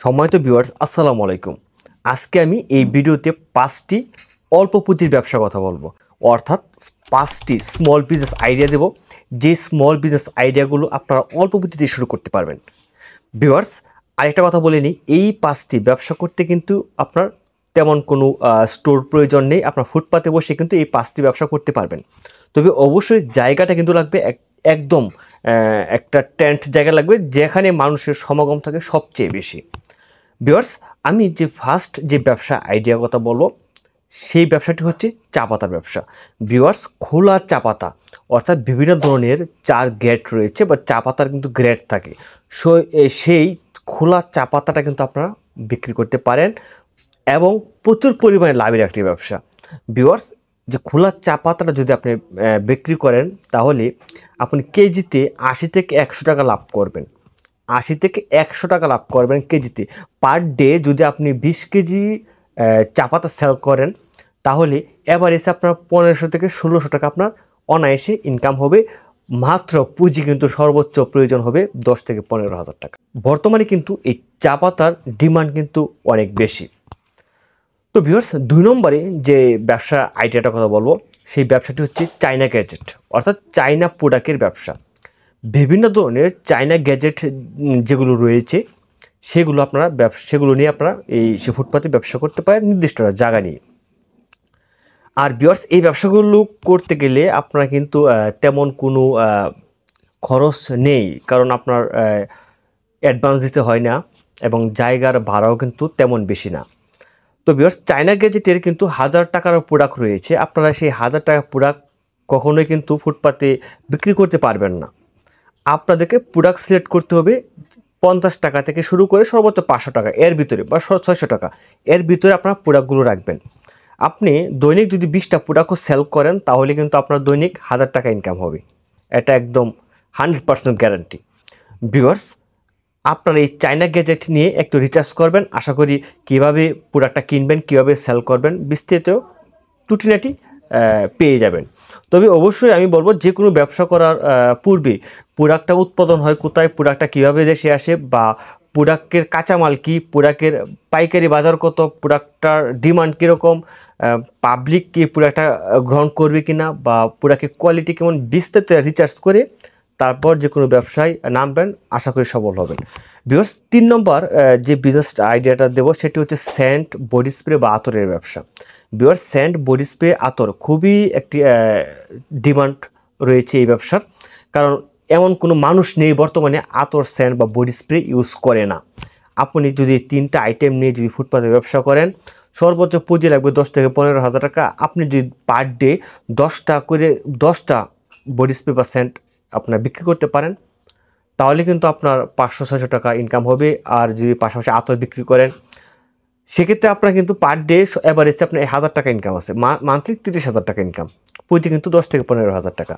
সম্মানিত ভিউয়ার্স, আসসালামু আলাইকুম। আজকে আমি এই ভিডিওতে 5টি অল্প পুঁজির ব্যবসার কথা বলবো, অর্থাৎ 5টি স্মল বিজনেস আইডিয়া দেব, যে স্মল বিজনেস আইডিয়াগুলো আপনারা অল্প পুঁজিতে শুরু করতে পারবেন। ভিউয়ার্স, আরেকটা কথা বলে নিই, এই 5টি ব্যবসা করতে কিন্তু আপনার তেমন কোনো স্টোর প্রয়োজন নেই। আপনার ফুটপাতে বসে কিন্তু এই 5টি ব্যবসা করতে পারবেন। তবে অবশ্যই জায়গাটা কিন্তু লাগবে একদম একটা টেন্ট জায়গা লাগবে, যেখানে মানুষের সমাগম থাকে সবচেয়ে বেশি। ভিউয়ার্স, আমি যে ফার্স্ট যে ব্যবসা আইডিয়ার কথা বলবো, সেই ব্যবসাটি হচ্ছে চা পাতার ব্যবসা। ভিউয়ার্স, খোলা চা পাতা, অর্থাৎ বিভিন্ন ধরনের চার গ্রেড রয়েছে বা চা পাতার কিন্তু গ্রেড থাকে। সেই খোলা চা পাতাটা কিন্তু আপনারা বিক্রি করতে পারেন এবং প্রচুর পরিমাণে লাভের একটি ব্যবসা। ভিউয়ার্স, যে খোলা চা পাতাটা যদি আপনি বিক্রি করেন, তাহলে আপনি কেজিতে 80 থেকে 100 টাকা লাভ করবেন। 80 থেকে 100 টাকা লাভ করবেন কেজিতে। পার ডে যদি আপনি 20 কেজি চা পাতা সেল করেন, তাহলে এভারেজে আপনার 1500 থেকে 1600 টাকা আপনার অনায়াসে ইনকাম হবে। মাত্র পুঁজি কিন্তু সর্বোচ্চ প্রয়োজন হবে 10 থেকে 15,000 টাকা। বর্তমানে কিন্তু এই চা পাতার ডিমান্ড কিন্তু অনেক বেশি। তো ভিউয়ার্স, 2 নম্বরে যে ব্যবসা আইডিয়াটার কথা বলবো, সেই ব্যবসাটি হচ্ছে চায়না গ্যাজেট, অর্থাৎ চায়না প্রোডাক্টের ব্যবসা। বিভিন্ন ধরনের চায়না গ্যাজেট যেগুলো রয়েছে, সেগুলো নিয়ে আপনারা সে ফুটপাতে ব্যবসা করতে পারেন নির্দিষ্ট জায়গা নিয়ে। আর ভিউয়ার্স, এই ব্যবসাগুলো করতে গেলে আপনারা কিন্তু তেমন কোনো খরচ নেই, কারণ আপনার অ্যাডভান্স দিতে হয় না এবং জায়গার ভাড়াও কিন্তু তেমন বেশি না। তো ভিউয়ার্স, চায়না গ্যাজেটের কিন্তু 1000 টাকার প্রোডাক্ট রয়েছে। আপনারা সেই 1000 টাকার প্রোডাক্ট কখনোই কিন্তু ফুটপাতে বিক্রি করতে পারবেন না। আপনাদেরকে প্রোডাক্ট সিলেক্ট করতে হবে 50 টাকা থেকে শুরু করে সর্বোচ্চ 500 টাকা এর ভিতরে বা 600 টাকা এর ভিতরে আপনার প্রোডাক্টগুলো রাখবেন। আপনি দৈনিক যদি 20টা প্রোডাক্টও সেল করেন, তাহলে কিন্তু আপনার দৈনিক 1000 টাকা ইনকাম হবে। এটা একদম 100% গ্যারান্টি। ভিউয়ার্স, আপনার এই চায়না গ্যাজেট নিয়ে একটু রিসার্চ করবেন। আশা করি কীভাবে প্রোডাক্টটা কিনবেন, কীভাবে সেল করবেন, বিস্তারিত টুটিনাটি পেয়ে যাবেন। তবে অবশ্যই আমি বলবো, যে কোনো ব্যবসা করার পূর্বে প্রোডাক্টটা উৎপাদন হয় কোথায়, প্রোডাক্টটা কীভাবে দেশে আসে, বা প্রোডাক্টের কাঁচামাল কী, প্রোডাক্টের পাইকারি বাজার কত, প্রোডাক্টটার ডিমান্ড কীরকম, পাবলিক কি প্রোডাক্টটা গ্রহণ করবে কিনা, বা প্রোডাক্টের কোয়ালিটি কেমন, বিস্তারিত রিসার্চ করে তারপর যে কোনো ব্যবসায় নামবেন। আশা করি সফল হবেন। ভিউয়ার্স, 3 নম্বর যে বিজনেস আইডিয়াটা দেবো, সেটি হচ্ছে সেন্ট, বডি স্প্রে বা আতরের ব্যবসা। ভিউয়ার্স, সেন্ট, বডি স্প্রে, আতর খুবই একটি ডিমান্ড রয়েছে এই ব্যবসার, কারণ এমন কোনো মানুষ নেই বর্তমানে আতর, সেন্ট বা বডি স্প্রে ইউজ করে না। আপনি যদি 3টা আইটেম নিয়ে যদি ফুটপাতে ব্যবসা করেন, সর্বোচ্চ পুঁজি লাগবে 10 থেকে 15,000 টাকা। আপনি যদি পার ডে 10টা বডি স্প্রে বা সেন্ট আপনার বিক্রি করতে পারেন, তাহলে কিন্তু আপনার 500-600 টাকা ইনকাম হবে। আর যদি পাশাপাশি আতর বিক্রি করেন, সেক্ষেত্রে আপনার কিন্তু পার ডে এভারেজে আপনার 1000 টাকা ইনকাম আছে, মান্থলি 30,000 টাকা ইনকাম। পুঁজি কিন্তু 10 থেকে 15,000 টাকা।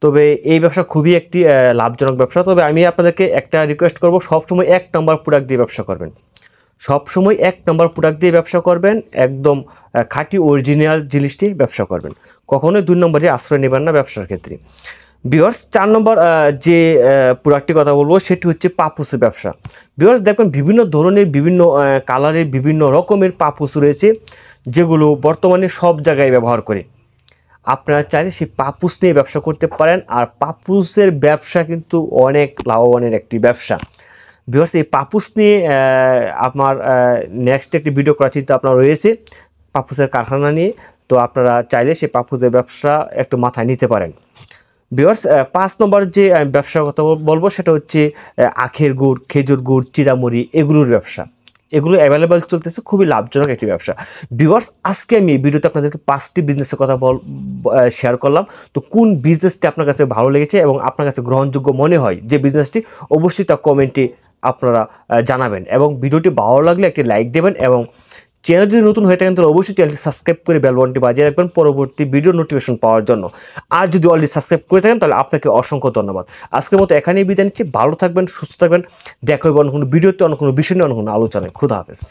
তবে এই ব্যবসা খুবই একটি লাভজনক ব্যবসা। তবে আমি আপনাদেরকে একটা রিকোয়েস্ট করব, সবসময় 1 নম্বর প্রোডাক্ট দিয়ে ব্যবসা করবেন। সবসময় 1 নম্বর প্রোডাক্ট দিয়ে ব্যবসা করবেন, একদম খাঁটি অরিজিনাল জিনিস দিয়ে ব্যবসা করবেন। কখনোই 2 নম্বরে আশ্রয় নেবেন না ব্যবসার ক্ষেত্রে। ভিউয়ার্স, 4 নম্বর যে প্রোডাক্টটির কথা বলবো, সেটি হচ্ছে পাপোসের ব্যবসা। ভিউয়ার্স, দেখবেন বিভিন্ন ধরনের, বিভিন্ন কালারের, বিভিন্ন রকমের পাপোস রয়েছে, যেগুলো বর্তমানে সব জায়গায় ব্যবহার করে। আপনারা চাইলে সেই পাপোস নিয়ে ব্যবসা করতে পারেন। আর পাপোসের ব্যবসা কিন্তু অনেক লাভবানের একটি ব্যবসা। ভিউয়ার্স, এই পাপোস নিয়ে আমার নেক্সট একটি ভিডিও করার চিন্তা আপনার রয়েছে, পাপোসের কারখানা নিয়ে। তো আপনারা চাইলে সেই পাপোসের ব্যবসা একটু মাথায় নিতে পারেন। ভিউয়ার্স, 5 নম্বর যে ব্যবসার কথা বলবো, সেটা হচ্ছে আখের গুড়, খেজুর গুড়, চিড়ামুড়ি, এগুলোর ব্যবসা। এগুলো অ্যাভেলেবেল চলতেছে, খুবই লাভজনক একটি ব্যবসা। ভিউয়ার্স, আজকে আমি এই ভিডিওতে আপনাদেরকে 5টি বিজনেসের কথা শেয়ার করলাম। তো কোন বিজনেসটি আপনার কাছে ভালো লেগেছে এবং আপনার কাছে গ্রহণযোগ্য মনে হয় যে বিজনেসটি, অবশ্যই তা কমেন্টে আপনারা জানাবেন। এবং ভিডিওটি ভালো লাগলে একটি লাইক দেবেন, এবং চ্যানেল যদি নতুন হয়ে থাকেন তাহলে অবশ্যই চ্যানেলটি সাবস্ক্রাইব করে বেল বাটনটি বাজিয়ে রাখবেন পরবর্তী ভিডিও নোটিফিকেশন পাওয়ার জন্য। আর যদি অলরেডি সাবস্ক্রাইব করে থাকেন, তাহলে আপনাকে অসংখ্য ধন্যবাদ। আজকের মতো এখানেই বিদায় নিচ্ছি। ভালো থাকবেন, সুস্থ থাকবেন। দেখা হবে অন্য কোনো ভিডিওতে, অন্য কোনো বিষয় নিয়ে, অন্য কোনো আলোচনায়। খুদা হাফেজ।